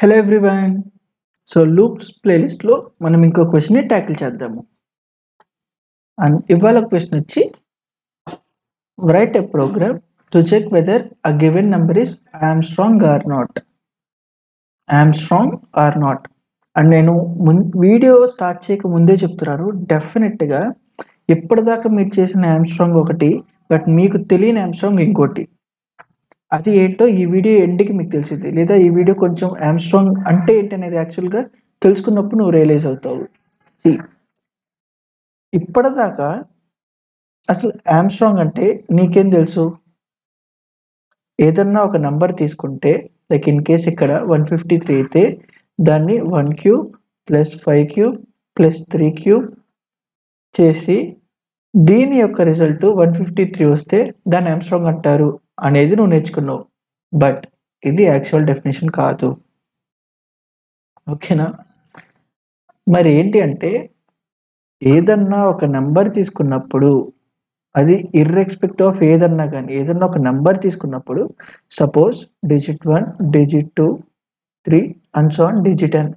Hello everyone. So loops ప్లేలిస్ట్లో మనం ఇంకో క్వశ్చన్ని ట్యాకిల్ చేద్దాము. అండ్ ఇవాళ క్వశ్చన్ వచ్చి write a program to check whether a given number is Armstrong or not. And నేను వీడియో స్టార్ట్ చేయక ముందే చెప్తున్నారు, డెఫినెట్గా ఇప్పటిదాకా మీరు చేసిన ఆమ్స్ట్రాంగ్ ఒకటి, బట్ మీకు తెలియని ఆమ్స్ట్రాంగ్ ఇంకోటి. అది ఏంటో ఈ వీడియో ఎండ్కి మీకు తెలిసింది, లేదా ఈ వీడియో కొంచెం ఆమ్స్ట్రాంగ్ అంటే ఏంటి అనేది యాక్చువల్గా తెలుసుకున్నప్పుడు నువ్వు రియలైజ్ అవుతావు. ఇప్పటిదాకా అసలు ఆమ్స్ట్రాంగ్ అంటే నీకేం తెలుసు? ఏదన్నా ఒక నంబర్ తీసుకుంటే, లైక్ ఇన్ కేస్ ఇక్కడ 153 అయితే దాన్ని 1³ + 5³ + 3³ చేసి దీని యొక్క రిజల్ట్ 153 వస్తే దాన్ని ఆమ్స్ట్రాంగ్ అంటారు అనేది నువ్వు నేర్చుకున్నావు. బట్ ఇది యాక్చువల్ డెఫినేషన్ కాదు, ఓకేనా? మరి ఏంటి అంటే, ఏదన్నా ఒక నంబర్ తీసుకున్నప్పుడు, అది ఇర్రెస్పెక్ట్ ఆఫ్ ఏదన్నా కానీ, ఏదన్నా ఒక నంబర్ తీసుకున్నప్పుడు, suppose digit 1, digit 2, 3 and so on digit n,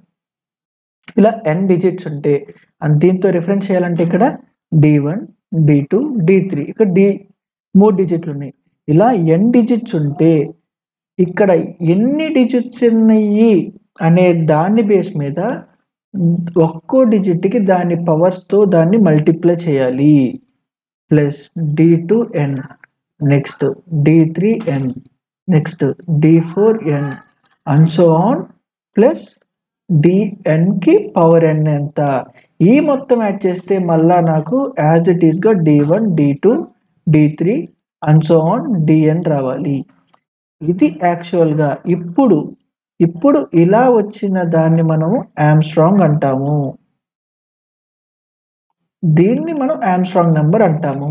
ఇలా n డిజిట్స్ ఉంటే, దీంతో రిఫరెన్స్ చేయాలంటే ఇక్కడ d1, d2, d3, ఇక్కడ d 3 డిజిట్లు ఉన్నాయి. ఇలా n డిజిట్స్ ఉంటే ఇక్కడ ఎన్ని డిజిట్స్ ఉన్నాయి అనే దాన్ని బేస్ మీద ఒక్కో డిజిట్కి దాని పవర్స్తో దాన్ని మల్టిప్లై చేయాలి. Plus d2n, next d3n, next d4n and so on, plus dn కి పవర్ n ఎంత, ఈ మొత్తం యాడ్ చేస్తే మళ్ళా నాకు యాజ్ ఇట్ ఈస్గా d1, d2, d3 and so on dn రావాలి. ఇది యాక్చువల్గా ఇప్పుడు ఇలా వచ్చిన దాన్ని మనము ఆమ్స్ట్రాంగ్ అంటాము. దీన్ని మనం ఆమ్స్ట్రాంగ్ నెంబర్ అంటాము.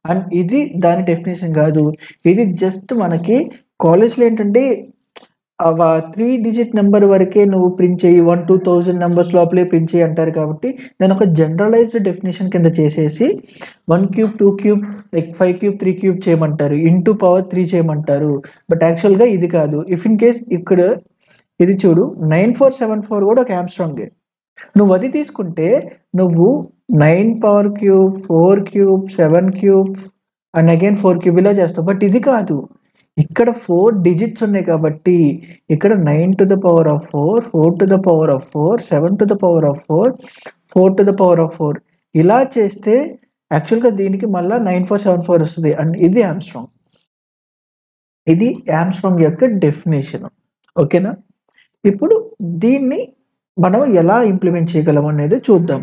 అండ్ ఇది దాని డెఫినేషన్ కాదు, ఇది జస్ట్ మనకి కాలేజ్లో ఏంటంటే 3 డిజిట్ నెంబర్ వరకే నువ్వు ప్రింట్ చేయి, 1-2,000 నెంబర్స్ లోపలే ప్రింట్ చేయి అంటారు. కాబట్టి నేను ఒక జనరలైజ్డ్ డెఫినేషన్ కింద చేసేసి 1³ 2³ లైక్ 5³ 3³ చేయమంటారు, ఇంటూ పవర్ 3 చేయమంటారు. బట్ యాక్చువల్గా ఇది కాదు. ఇఫ్ ఇన్ కేస్ ఇక్కడ ఇది చూడు, 9474 కూడా ఒక ఆమ్స్ట్రాంగే. నువ్వు అది తీసుకుంటే నువ్వు 9³ 4³ 7³ అండ్ అగైన్ 4³ ఇలా చేస్తావు. బట్ ఇది కాదు, ఇక్కడ 4 డిజిట్స్ ఉన్నాయి కాబట్టి ఇక్కడ 9⁴, 4⁴, 7⁴, 4⁴ ఇలా చేస్తే యాక్చువల్గా దీనికి మళ్ళీ 9474 వస్తుంది. అండ్ ఇది ఆమ్స్ట్రాంగ్. ఇది ఆమ్స్ట్రాంగ్ యొక్క డెఫినేషన్, ఓకేనా? ఇప్పుడు దీన్ని మనం ఎలా ఇంప్లిమెంట్ చేయగలం అనేది చూద్దాం.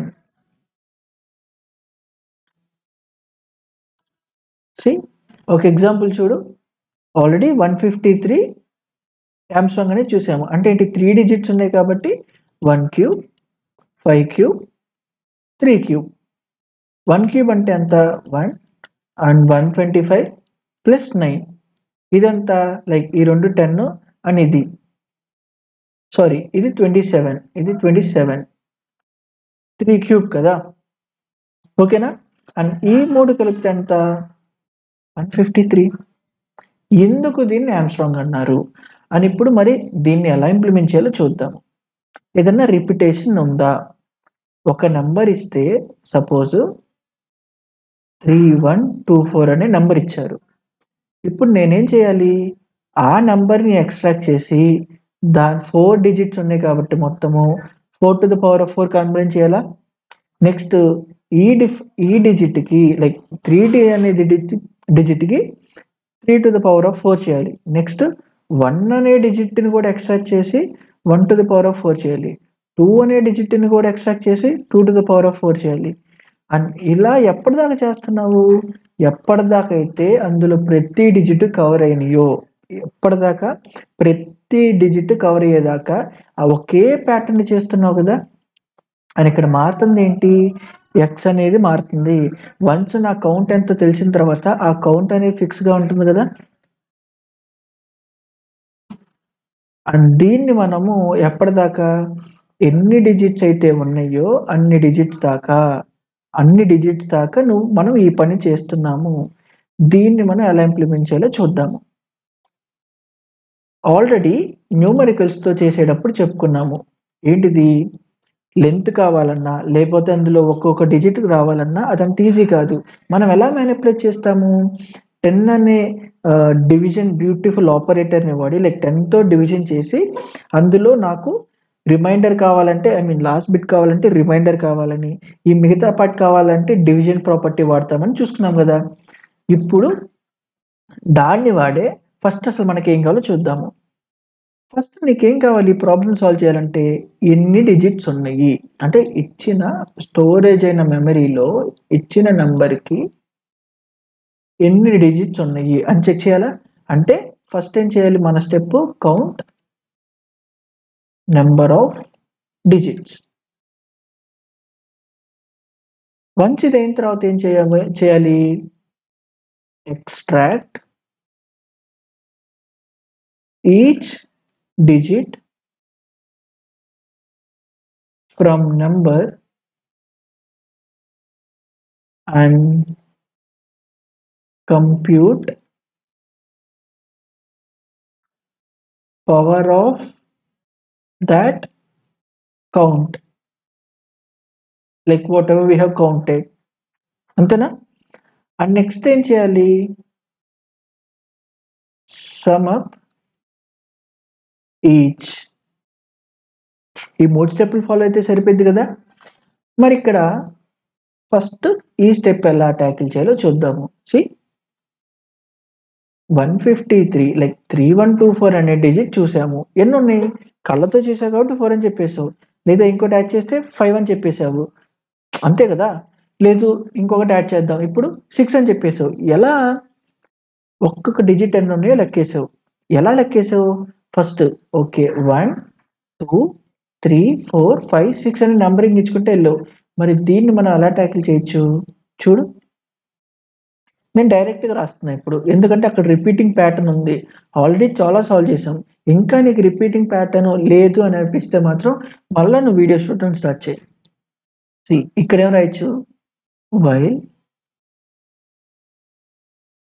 ఒక ఎగ్జాంపుల్ చూడు. ఆల్రెడీ 153 ఆమ్స్ట్రాంగ్ అనేది చూసాము. అంటే ఏంటి, 3 డిజిట్స్ ఉన్నాయి కాబట్టి 1³ 5³ 3³ 1³ అంటే ఎంత 1 అండ్ 125 + 9 ఇదంతా లైక్ ఈ రెండు 10 అండ్ ఇది సారీ ఇది 27, ఇది 27 3³ కదా, ఓకేనా? అండ్ ఈ 3 కలిపితే ఎంత 153. ఎందుకు దీన్ని ఆమ్స్ట్రాంగ్ అన్నారు అని ఇప్పుడు మరి దీన్ని ఎలా ఇంప్లిమెంట్ చేయాలో చూద్దాము. ఏదన్నా రిపిటేషన్ ఉందా? ఒక నెంబర్ ఇస్తే సపోజ్ 3124 అనే నెంబర్ ఇచ్చారు. ఇప్పుడు నేనేం చేయాలి, ఆ నెంబర్ని ఎక్స్ట్రాక్ట్ చేసి దాని 4 డిజిట్స్ ఉన్నాయి కాబట్టి మొత్తము 4⁴ కంప్లైంట్ చేయాలా. నెక్స్ట్ ఈ డిజిట్కి లైక్ 3D అనేది డిజిట్కి 3⁴ చేయాలి. నెక్స్ట్ 1 అనే డిజిట్ని కూడా ఎక్స్ట్రాక్ట్ చేసి 1⁴ చేయాలి. 2 అనే డిజిట్ని కూడా ఎక్స్ట్రాక్ట్ చేసి 2⁴ చేయాలి. అండ్ ఇలా ఎప్పటిదాకా చేస్తున్నావు, ఎప్పటిదాకా అయితే అందులో ప్రతి డిజిట్ కవర్ అయినాయో, ఎప్పటిదాకా ప్రతి డిజిట్ కవర్ అయ్యేదాకా ఆ ఒకే ప్యాటర్న్ చేస్తున్నావు కదా. అని ఇక్కడ మారుతుంది ఏంటి, ఎక్స్ అనేది మారుతుంది. వన్స్ నా కౌంట్ ఎంతో తెలిసిన తర్వాత ఆ కౌంట్ అనేది ఫిక్స్గా ఉంటుంది కదా. అండ్ దీన్ని మనము ఎప్పటిదాకా ఎన్ని డిజిట్స్ అయితే ఉన్నాయో అన్ని డిజిట్స్ దాకా మనం ఈ పని చేస్తున్నాము. దీన్ని మనం ఎలా ఇంప్లిమెంట్ చేయాలో చూద్దాము. ఆల్రెడీ న్యూమరికల్స్తో చేసేటప్పుడు చెప్పుకున్నాము. ఏంటిది? లెంత్ కావాలన్నా లేకపోతే అందులో ఒక్కొక్క డిజిట్ రావాలన్నా అదంత ఈజీ కాదు. మనం ఎలా మ్యానిపులేట్ చేస్తాము? 10 అనే డివిజన్ బ్యూటిఫుల్ ఆపరేటర్ని వాడి లైక్ 10తో డివిజన్ చేసి అందులో నాకు రిమైండర్ కావాలంటే లాస్ట్ బిట్ కావాలంటే రిమైండర్ కావాలని, ఈ మిగతా పార్ట్ కావాలంటే డివిజన్ ప్రాపర్టీ వాడతామని చూసుకున్నాం కదా. ఇప్పుడు దాన్ని వాడే ఫస్ట్ అసలు మనకి ఏం కావాలో చూద్దాము. ఫస్ట్ నీకేం కావాలి ప్రాబ్లమ్ సాల్వ్ చేయాలంటే ఎన్ని డిజిట్స్ ఉన్నాయి అంటే ఇచ్చిన స్టోరేజ్ అయిన మెమరీలో ఇచ్చిన నంబర్కి ఎన్ని డిజిట్స్ ఉన్నాయి అని చెక్ చేయాలా. అంటే ఫస్ట్ ఏం చేయాలి? మన step count number of digits. Once ఇది అయిన తర్వాత ఏం చేయాలి? Extract each digit from number and compute power of that count, like whatever we have counted. అంతేనా? అండ్ నెక్స్ట్ ఏం చేయాలి? Sum up each. ఈ 3 స్టెప్పులు ఫాలో అయితే సరిపోద్ది కదా. మరి ఇక్కడ ఫస్ట్ ఈ స్టెప్ ఎలా ట్యాకిల్ చేయాలో చూద్దాము. సి 153 లైక్ 3124 అనే డిజిట్ చూసాము. ఎన్ని ఉన్నాయి? కళ్ళతో చూసావు కాబట్టి 4 అని చెప్పేసావు. లేదా ఇంకోటి యాడ్ చేస్తే 5 అని చెప్పేసావు. అంతే కదా. లేదు ఇంకొకటి యాడ్ చేద్దాం. ఇప్పుడు 6 అని చెప్పేసావు. ఎలా? ఒక్కొక్క డిజిట్ ఎన్ని ఉన్నాయో లెక్కేసావు. ఎలా లెక్కేసావు? ఫస్ట్ ఓకే 1 2 3 4 5 6 అని నంబరింగ్ ఇచ్చుకుంటే వెళ్ళావు. మరి దీన్ని మనం ఎలా ట్యాకిల్ చేయొచ్చు చూడు. నేను డైరెక్ట్గా రాస్తున్నా ఇప్పుడు, ఎందుకంటే అక్కడ రిపీటింగ్ ప్యాటర్న్ ఉంది. ఆల్రెడీ చాలా సాల్వ్ చేసాం. ఇంకా నీకు రిపీటింగ్ ప్యాటర్న్ లేదు అని అనిపిస్తే మాత్రం మళ్ళీ నువ్వు వీడియో చూడటం స్టార్ట్ చేయి. ఇక్కడ ఏం రాయొచ్చు? వైల్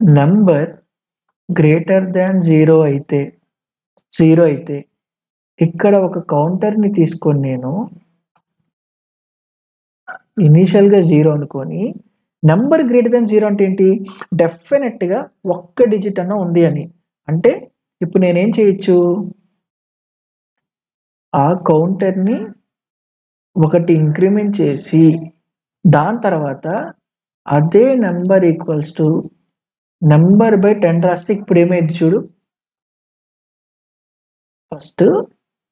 నంబర్ గ్రేటర్ దాన్ 0 అయితే ఇక్కడ ఒక కౌంటర్ని తీసుకొని నేను ఇనీషియల్గా 0 అనుకొని నంబర్ గ్రేటర్ దాన్ 0 అంటే ఏంటి? డెఫినెట్గా ఒక్క డిజిట్ అన్న ఉంది అని. అంటే ఇప్పుడు నేనేం చేయొచ్చు? ఆ కౌంటర్ని ఒకటి ఇంక్రిమెంట్ చేసి దాని తర్వాత అదే number equals to number by 10 రాస్తే ఇప్పుడు ఏమైంది చూడు. ఫస్ట్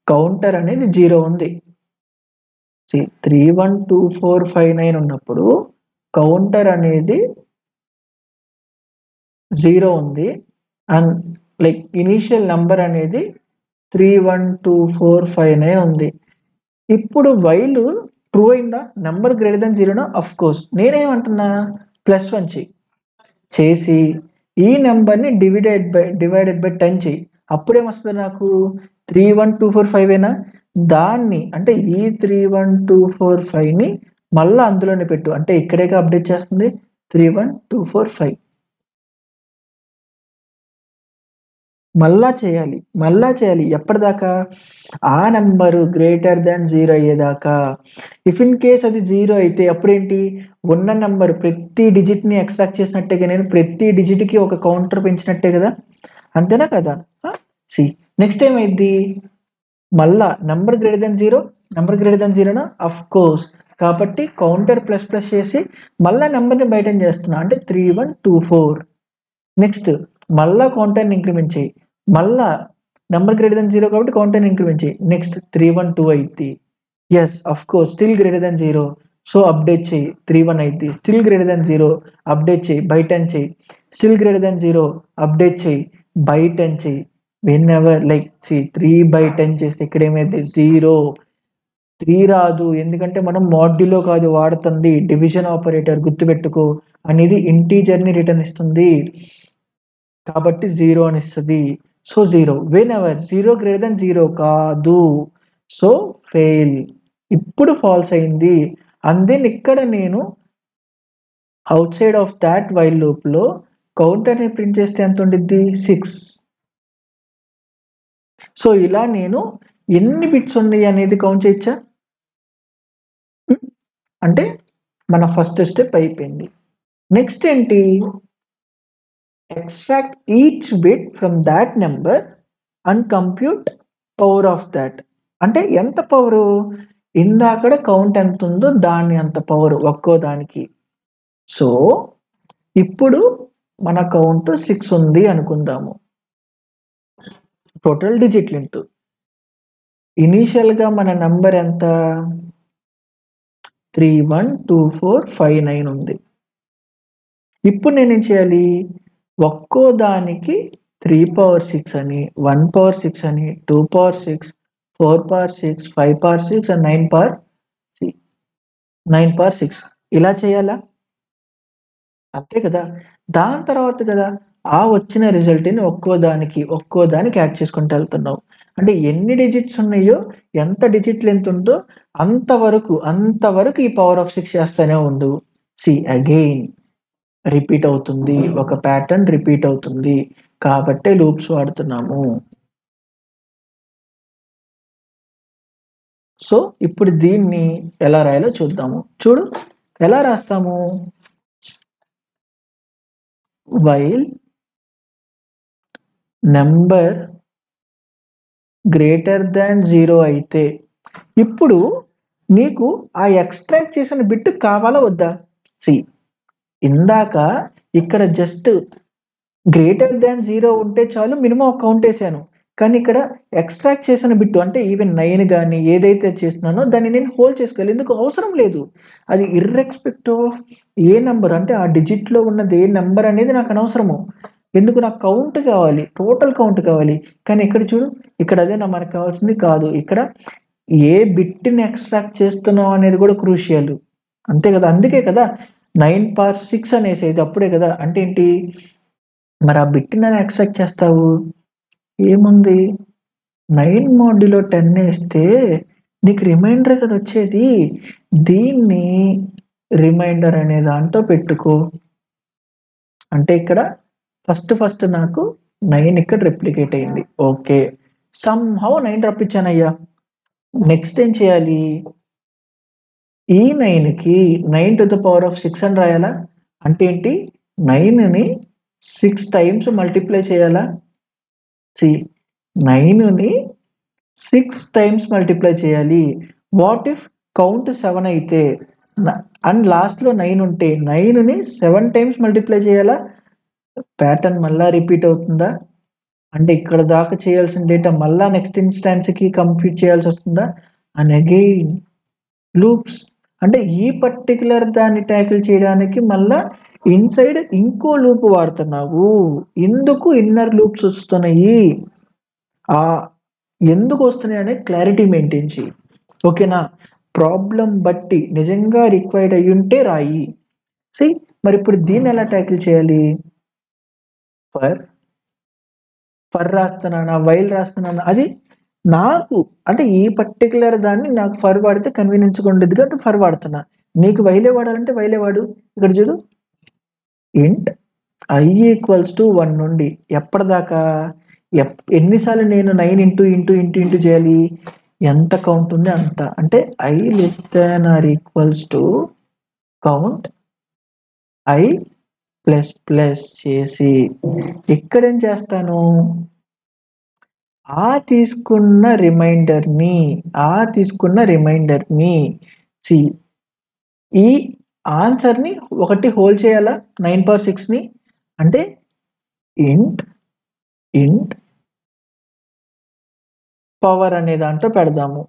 కౌంటర్ అనేది 0 ఉంది. 312459 ఉన్నప్పుడు కౌంటర్ అనేది 0 ఉంది అండ్ లైక్ ఇనీషియల్ నంబర్ అనేది 312459 ఉంది. ఇప్పుడు వైల్ ట్రూ అయిందా? నెంబర్ గ్రేటర్ దాన్ 0నా? Of course. నేనేమంటున్నా? +1 చేసి ఈ నెంబర్ని డివైడెడ్ బై 10 చేయి. అప్పుడేమొస్తుంది నాకు? 31245ఏనా? దాన్ని అంటే ఈ 31245ని మళ్ళీ అందులోనే పెట్టు. అంటే ఇక్కడేగా అప్డేట్ చేస్తుంది 31245. మళ్ళా చేయాలి. ఎప్పటిదాకా? ఆ నెంబరు గ్రేటర్ దాన్ 0 అయ్యేదాకా. ఇఫ్ ఇన్ కేస్ అది 0 అయితే అప్పుడేంటి? ఉన్న నెంబర్ ప్రతి డిజిట్ని ఎక్స్ట్రాక్ట్ చేసినట్టేగా, నేను ప్రతి డిజిట్కి ఒక కౌంటర్ పెంచినట్టే కదా. అంతేనా కదా? నెక్స్ట్ ఏమైంది? మళ్ళా నెంబర్ గ్రేటర్ దాన్ 0నా? Of course. కాబట్టి కౌంటర్ ప్లస్ చేసి మళ్ళా నెంబర్ని బయట చేస్తున్నా అంటే 3124. నెక్స్ట్ మళ్ళా కౌంటర్ని ఇంక్రిమెంట్ చేయి. మళ్ళా నెంబర్ గ్రేటర్ దాన్ 0 కాబట్టి కౌంటర్ని ఇంక్రిమెంట్ చేయి. నెక్స్ట్ 312 అయింది. Yes of course still greater than 0. So update చేయి 31 అయింది. స్టిల్ గ్రేటర్ దాన్ 0 అప్డేట్ చేయి బై 10 చేయి. స్టిల్ గ్రేటర్ దాన్ 0 అప్డేట్ చేయి బై 10 చేయి. వెన్ ఎవర్ లైక్ 3/10 చేస్తే ఇక్కడ ఏమైంది? 0. 3 రాదు, ఎందుకంటే మనం మాడ్యులో కాదు వాడుతుంది, డివిజన్ ఆపరేటర్ గుర్తుపెట్టుకో. అనేది ఇంటీజర్ని రిటర్న్ ఇస్తుంది కాబట్టి 0 అని ఇస్తుంది. So 0 when ever 0 greater than 0 కాదు. So fail. ఇప్పుడు ఫాల్స్ అయింది. అండ్ దెన్ ఇక్కడ నేను out side of that while loop లో కౌంటర్ని ప్రింట్ చేస్తే ఎంత ఉండిద్ది? 6. సో ఇలా నేను ఎన్ని బిట్స్ ఉన్నాయి అనేది కౌంట్ చేయొచ్చా? అంటే మన ఫస్ట్ స్టెప్ అయిపోయింది. నెక్స్ట్ ఏంటి? Extract each bit from that number and compute power of that. అంటే ఎంత పవరు? ఇందాకడ కౌంట్ ఎంత ఉందో దాన్ని అంత పవర్ ఒక్కో దానికి. సో ఇప్పుడు మన కౌంట్ 6 ఉంది అనుకుందాము. టోటల్ డిజిట్లు ఇంటూ ఇనీషియల్ గా మన నంబర్ ఎంత? 312459 ఉంది. ఇప్పుడు నేనేం చేయాలి? ఒక్కో దానికి 3 పవర్ 6 అని, 1 పవర్ 6 అని, 2 power 6, 4 power 6, 5 power 6 and 9 power 6 ఇలా చేయాలా? అంతే కదా. దాని తర్వాత కదా ఆ వచ్చిన రిజల్ట్ని ఒక్కో దానికి యాడ్ చేసుకుంటూ వెళ్తున్నావు. అంటే ఎన్ని డిజిట్స్ ఉన్నాయో, ఎంత డిజిట్ లెంత్ ఉందో అంతవరకు ఈ పవర్ ఆఫ్ 6 చేస్తూనే ఉండు. సి అగైన్ రిపీట్ అవుతుంది, ఒక ప్యాటర్న్ రిపీట్ అవుతుంది కాబట్టే లూప్స్ వాడుతున్నాము. సో ఇప్పుడు దీన్ని ఎలా రాయాలో చూద్దాము. చూడు ఎలా రాస్తాము? వైల్ నెంబర్ గ్రేటర్ దాన్ 0 అయితే, ఇప్పుడు నీకు ఆ ఎక్స్ట్రాక్ట్ చేసిన బిట్ కావాలా వద్దా? సి ఇందాక ఇక్కడ జస్ట్ గ్రేటర్ దాన్ 0 ఉంటే చాలు మినిమం ఒక కౌంట్ వేసాను. కానీ ఇక్కడ ఎక్స్ట్రాక్ట్ చేసిన బిట్ అంటే ఈవెన్ 9 కానీ ఏదైతే చేస్తున్నానో దాన్ని నేను హోల్డ్ చేసుకోవాలి. ఎందుకు అవసరం లేదు, అది ఇర్రెస్పెక్టివ్ ఆఫ్ ఏ నెంబర్, అంటే ఆ డిజిట్లో ఉన్నది ఏ నెంబర్ అనేది నాకు అనవసరము. ఎందుకు? నాకు కౌంట్ కావాలి, టోటల్ కౌంట్ కావాలి. కానీ ఇక్కడ చూడు, ఇక్కడ అదే మనకు కావాల్సింది కాదు. ఇక్కడ ఏ బిట్ని ఎక్స్ట్రాక్ట్ చేస్తున్నావు అనేది కూడా క్రూషియల్, అంతే కదా. అందుకే కదా 9 పవర్ 6 అనేసి అప్పుడే కదా. అంటే ఏంటి? మరి ఆ బిట్ని ఎక్స్ట్రాక్ట్ చేస్తావు, ఏముంది 9 మోడ్లో 10 వేస్తే నీకు రిమైండర్ కదా వచ్చేది. దీన్ని రిమైండర్ అనే దాంట్లో పెట్టుకో. అంటే ఇక్కడ ఫస్ట్ నాకు 9 ఇక్కడ రెప్లికేట్ అయింది. Okay, somehow 9 రప్పించానయ్యా. నెక్స్ట్ ఏం చేయాలి? ఈ 9కి 9 to the power of 6 అని రాయాలా? అంటే ఏంటి? 9ని 6 టైమ్స్ మల్టిప్లై చేయాలా? 9ని 6 టైమ్స్ మల్టిప్లై చేయాలి. వాట్ ఇఫ్ కౌంట్ 7 అయితే అండ్ లాస్ట్లో 9 ఉంటే 9ని 7 టైమ్స్ మల్టిప్లై చేయాలా? ప్యాటర్న్ మళ్ళా రిపీట్ అవుతుందా? అంటే ఇక్కడ దాకా చేయాల్సిన డేటా మళ్ళా నెక్స్ట్ ఇన్స్టాన్స్కి కంప్లీట్ చేయాల్సి వస్తుందా? And again loops. అంటే ఈ పర్టికులర్ దాన్ని ట్యాకిల్ చేయడానికి మళ్ళా ఇన్సైడ్ ఇంకో లూప్ వాడుతున్నావు. ఎందుకు ఇన్నర్ లూప్స్ వస్తున్నాయి, ఎందుకు వస్తున్నాయి అనే క్లారిటీ మెయింటైన్ చేయి. ఓకేనా? ప్రాబ్లం బట్టి నిజంగా రిక్వైర్డ్ అయ్యి ఉంటే రాయి. సి మరి ఇప్పుడు దీన్ని ఎలా ట్యాకిల్ చేయాలి? ఫర్ రాస్తున్నానా, వైల్ రాస్తున్నానా, అది నాకు అంటే ఈ పర్టికులర్ దాన్ని నాకు ఫర్ వాడితే కన్వీనియన్స్గా ఉండేది కాబట్టి ఫర్ వాడుతున్నా. నీకు వైలే వాడాలంటే వైలే వాడు. ఇక్కడ చూడు, ఇంట్ i = 1 నుండి ఎప్పటిదాకా, ఎన్నిసార్లు నేను 9 ఇంటూ చేయాలి? ఎంత కౌంట్ ఉంది అంత. అంటే i <= కౌంట్ i ప్లస్ చేసి ఇక్కడ ఏం చేస్తాను? ఆ తీసుకున్న రిమైండర్ని ఈ ఆన్సర్ని ఒకటి హోల్డ్ చేయాలా 9 పవర్ 6ని. అంటే ఇంట్ పవర్ అనే దాంట్లో పెడదాము.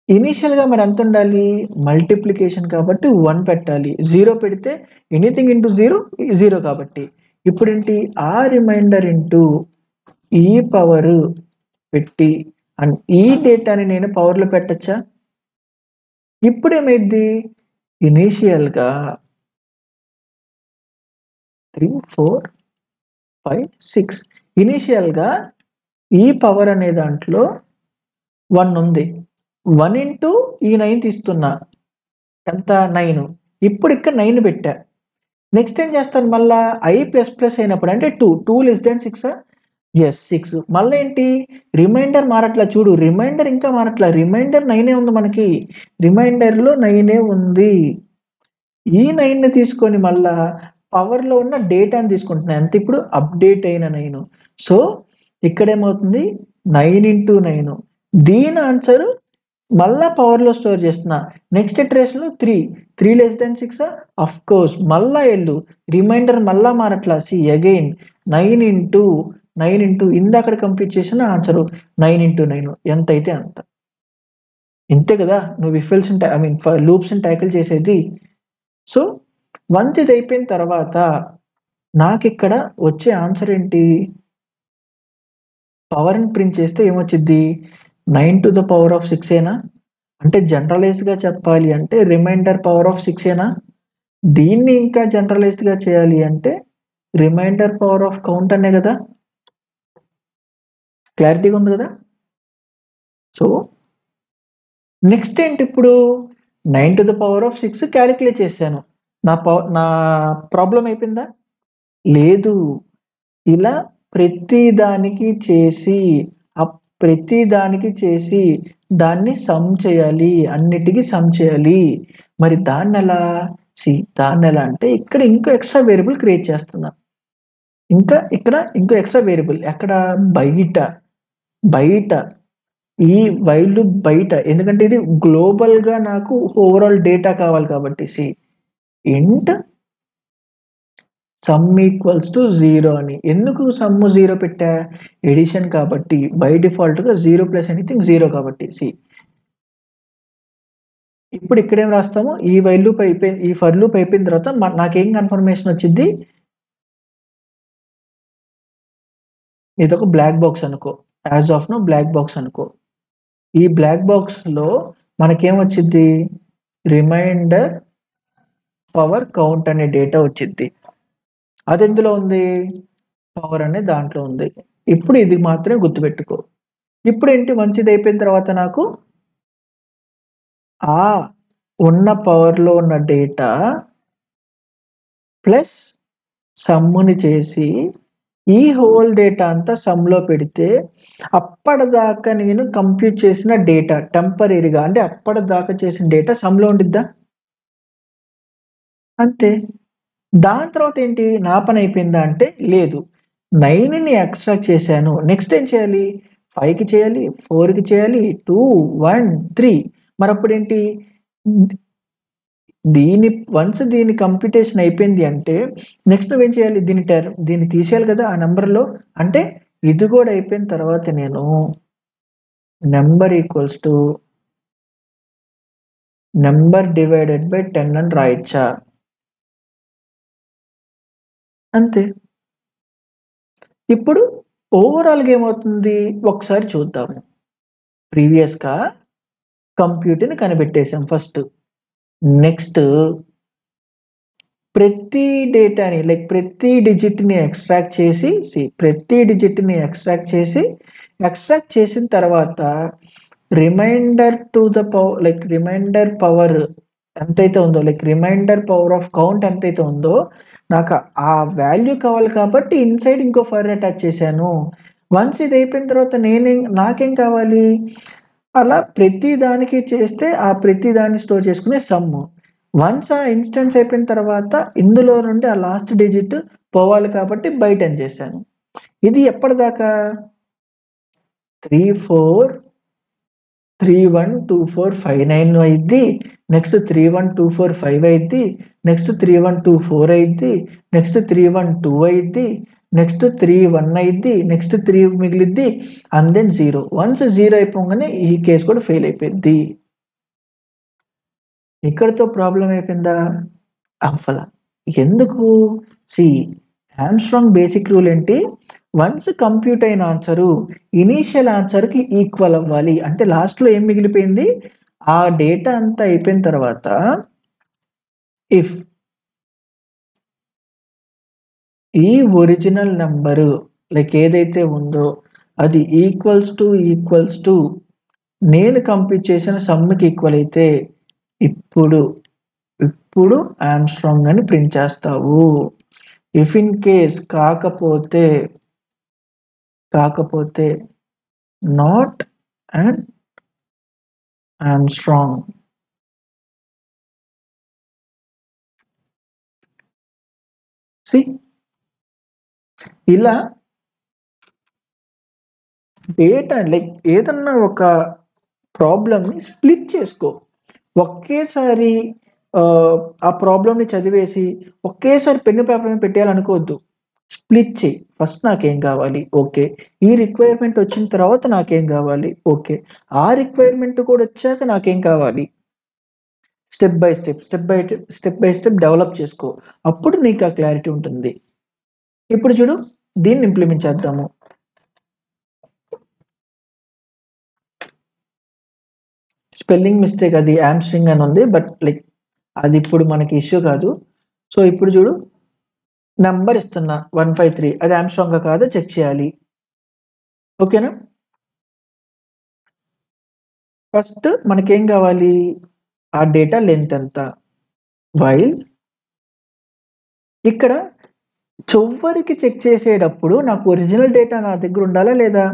ఇనీషియల్గా మరి ఎంత ఉండాలి? మల్టిప్లికేషన్ కాబట్టి 1 పెట్టాలి. 0 పెడితే ఎనీథింగ్ ఇంటూ 0 కాబట్టి ఇప్పుడు ఏంటి? ఆ రిమైండర్ ఇంటూ ఈ పవర్ పెట్టి అండ్ ఈ డేటాని నేను పవర్లో పెట్టచ్చా? ఇప్పుడు ఏమైంది? ఇనీషియల్గా 3, 4, 5, 6 ఇనీషియల్గా ఈ పవర్ అనే దాంట్లో 1 ఉంది. 1 ఇంటూ ఈ 9 తీస్తున్నా, ఎంత? 9. ఇప్పుడు ఇక్కడ 9 పెట్టా. నెక్స్ట్ ఏం చేస్తాను? మళ్ళా i ప్లస్ అయినప్పుడు అంటే 2 <6 ఎస్ 6 మళ్ళీ ఏంటి రిమైండర్ మారట్లా చూడు, రిమైండర్ ఇంకా మారట్లా, రిమైండర్ 9 ఉంది మనకి, రిమైండర్లో 9 ఉంది. ఈ 9 తీసుకొని మళ్ళా పవర్లో ఉన్న డేటాని తీసుకుంటున్నాను, ఎంత ఇప్పుడు అప్డేట్ అయిన 9. సో ఇక్కడ ఏమవుతుంది 9 ఇంటూ 9, దీని ఆన్సర్ మళ్ళా పవర్లో స్టోర్ చేస్తున్నా. నెక్స్ట్ ఇటరేషన్లో 3 లెస్ దెన్ 6 అఫ్ కోర్స్ మళ్ళా వెళ్ళు, రిమైండర్ మళ్ళా మారట్లా, సి అగైన్ 9 ఇంటూ ఇందాక కంప్లీట్ చేసిన ఆన్సర్ 9 ఇంటూ 9 ఎంత అయితే అంత. ఇంతే కదా నువ్వు if else I mean loops tackle చేసేది. సో వన్స్ ఇది అయిపోయిన తర్వాత నాకు ఇక్కడ వచ్చే ఆన్సర్ ఏంటి, పవర్ని ప్రింట్ చేస్తే ఏమొచ్చింది 9 to the power of 6 ఏనా, అంటే జనరలైజ్డ్గా చెప్పాలి అంటే రిమైండర్ పవర్ ఆఫ్ 6 ఏనా, దీన్ని ఇంకా జనరలైజ్డ్గా చేయాలి అంటే రిమైండర్ పవర్ ఆఫ్ కౌంట్ అనే కదా. క్లారిటీగా ఉంది కదా. సో నెక్స్ట్ ఏంటి ఇప్పుడు 9 to the power of 6 calculate చేశాను, నా ప్రాబ్లం అయిపోయిందా, లేదు. ఇలా ప్రతి దానికి చేసి దాన్ని సమ్ చేయాలి, అన్నిటికీ సమ్ చేయాలి. మరి దాన్ని ఎలా అంటే ఇక్కడ ఇంకో ఎక్స్ట్రా వేరియబుల్ క్రియేట్ చేస్తున్నా, ఇక్కడ ఇంకో ఎక్స్ట్రా వేరియబుల్ ఎక్కడ బయట ఈ వైల్ లూప్ బయట, ఎందుకంటే ఇది గ్లోబల్ గా నాకు ఓవరాల్ డేటా కావాలి కాబట్టి ఇంట్ సమ్ ఈక్వల్స్ టు 0 అని. ఎందుకు సమ్ 0 పెట్టా, ఎడిషన్ కాబట్టి, బై డిఫాల్ట్ గా 0 ప్లస్ ఎనీథింగ్ 0 కాబట్టి. ఇప్పుడు ఇక్కడేం రాస్తాము, ఈ వైల్ లూప్ అయిపోయి ఈ ఫర్ లూప్ అయిపోయిన తర్వాత నాకేం కన్ఫర్మేషన్ వచ్చింది, ఇదొక బ్లాక్ బాక్స్ అనుకో, as of no black box అనుకో. ఈ బ్లాక్ బాక్స్ లో మనకేం వచ్చింది, రిమైండర్ పవర్ కౌంట్ అనే డేటా వచ్చింది. అది ఎందులో ఉంది, పవర్ అనే దాంట్లో ఉంది. ఇప్పుడు ఇది మాత్రమే గుర్తుపెట్టుకో. ఇప్పుడు ఏంటి, మంచిది అయిపోయిన తర్వాత నాకు ఆ ఉన్న పవర్లో ఉన్న డేటా ప్లస్ సమ్ముని చేసి ఈ హోల్ డేటా అంతా సమ్లో పెడితే అప్పటిదాకా నేను కంప్యూట్ చేసిన డేటా టెంపరీగా, అంటే అప్పటిదాకా చేసిన డేటా సమ్లో ఉండిద్దా, అంతే. దాని తర్వాత ఏంటి, నా పని అయిపోయిందా అంటే లేదు, 9ని ఎక్స్ట్రాక్ట్ చేశాను. నెక్స్ట్ ఏం చేయాలి, 5కి చేయాలి, 4కి చేయాలి, 2 1 3. మరి అప్పుడు ఏంటి, దీని కంప్యూటేషన్ అయిపోయింది అంటే నెక్స్ట్ నువ్వేం చేయాలి, దీన్ని తీసేయాలి కదా ఆ నెంబర్లో. అంటే ఇది కూడా అయిపోయిన తర్వాత నేను number equals to number divided by 10 అని రాయొచ్చా, అంతే. ఇప్పుడు ఓవరాల్గా ఏమవుతుంది ఒకసారి చూద్దాము. ప్రీవియస్గా కంప్యూటర్ని కనిపెట్టేశాం ఫస్ట్. నెక్స్ట్ ప్రతి డేటాని ప్రతి డిజిట్ని ఎక్స్ట్రాక్ట్ చేసిన తర్వాత reminder to the power reminder power ఎంతైతే ఉందో రిమైండర్ పవర్ ఆఫ్ కౌంట్ ఎంతైతే ఉందో నాకు ఆ వాల్యూ కావాలి కాబట్టి ఇన్సైడ్ ఇంకో ఫర్ అటాచ్ చేశాను. వన్స్ ఇది అయిపోయిన తర్వాత నాకేం కావాలి, అలా ప్రతి దానికి చేస్తే ఆ ప్రతి దాన్ని స్టోర్ చేసుకునే సమ్. వన్స్ ఆ ఇన్స్టెన్స్ అయిపోయిన తర్వాత ఇందులో నుండి ఆ లాస్ట్ డిజిట్ పోవాలి కాబట్టి బయట అని చేశాను. ఇది ఎప్పటిదాకా 3 4 3 1 2 4 5 9 అయింది, నెక్స్ట్ 3 1 2 4 5 అయింది, నెక్స్ట్ 3 1 2 4 అయింది, నెక్స్ట్ 3 1 2 అయింది, నెక్స్ట్ 3 1 అయింది, నెక్స్ట్ 3 మిగిలిద్ది, అండ్ దెన్ 0. వన్స్ 0 అయిపోగానే ఈ కేసు కూడా ఫెయిల్ అయిపోయింది. ఇక్కడతో ప్రాబ్లం అయిపోయిందా, అవ్వల. ఎందుకు, హామ్స్ట్రాంగ్ బేసిక్ రూల్ ఏంటి, వన్స్ కంప్యూట్ అయిన ఆన్సరు ఇనీషియల్ ఆన్సర్కి ఈక్వల్ అవ్వాలి. అంటే లాస్ట్లో ఏం మిగిలిపోయింది, ఆ డేటా అంతా అయిపోయిన తర్వాత ఇఫ్ ఈ ఒరిజినల్ నెంబరు ఏదైతే ఉందో అది ఈక్వల్స్ టు నేను కంప్యూట్ చేసిన సమ్కి ఈక్వల్ అయితే ఇప్పుడు ఆమ్స్ట్రాంగ్ అని ప్రింట్ చేస్తావు. ఇఫ్ ఇన్ కేస్ కాకపోతే కాకపోతే నాట్ అండ్ ఆర్మ్స్ట్రాంగ్. ఇలా డేటా లైక్ ఏదన్నా ఒక ప్రాబ్లమ్ని స్ప్లిట్ చేసుకో. ఒకేసారి ఆ ప్రాబ్లమ్ని చదివేసి ఒకేసారి పెన్ను పేపర్ మీద పెట్టేయాలనుకోవద్దు. స్ప్లిట్ చేయి. ఫస్ట్ నాకేం కావాలి, ఓకే. ఈ రిక్వైర్మెంట్ వచ్చిన తర్వాత నాకేం కావాలి, ఓకే. ఆ రిక్వైర్మెంట్ కూడా వచ్చాక నాకేం కావాలి, స్టెప్ బై స్టెప్ డెవలప్ చేసుకో. అప్పుడు నీకు ఆ క్లారిటీ ఉంటుంది. ఇప్పుడు చూడు, దీన్ని ఇంప్లిమెంట్ చేద్దాము. స్పెల్లింగ్ మిస్టేక్, అది యామ్స్ట్రింగ్ అని ఉంది, బట్ లైక్ అది ఇప్పుడు మనకి ఇష్యూ కాదు. సో ఇప్పుడు చూడు, నంబర్ ఇస్తున్నా 153, అది ఆర్మ్స్ట్రాంగ్ కాదో చెక్ చేయాలి. ఓకేనా? ఫస్ట్ మనకేం కావాలి, ఆ డేటా లెంత్ ఎంత. వైల్ ఇక్కడ చివరికి చెక్ చేసేటప్పుడు నాకు ఒరిజినల్ డేటా నా దగ్గర ఉండాలా లేదా?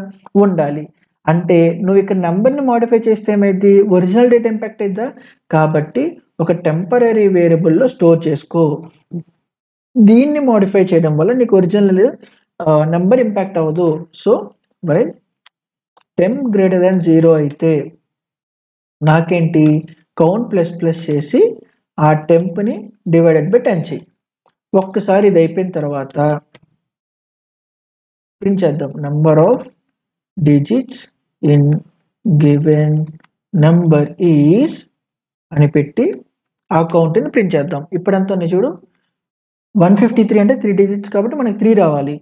ఉండాలి. అంటే నువ్వు ఇక్కడ నెంబర్ని మాడిఫై చేస్తే ఏమైంది, ఒరిజినల్ డేటా ఇంపాక్ట్ అయిద్దా? కాబట్టి ఒక టెంపరరీ వేరియబుల్లో స్టోర్ చేసుకో. దీన్ని మాడిఫై చేయడం వల్ల నీకు ఒరిజినల్ నెంబర్ ఇంపాక్ట్ అవ్వదు. So while temp greater than 0 అయితే నాకేంటి, కౌంట్ ప్లస్ ప్లస్ చేసి ఆ టెంప్ని డివైడెడ్ బై 10 చెయ్యి. ఒక్కసారి ఇది అయిపోయిన తర్వాత ప్రింట్ చేద్దాం, number of digits in given number is అని పెట్టి ఆ కౌంట్ని ప్రింట్ చేద్దాం. ఇప్పుడు ఎంత ఉంది చూడు, 153 అంటే 3 డిజిట్స్ కాబట్టి మనకి 3 రావాలి.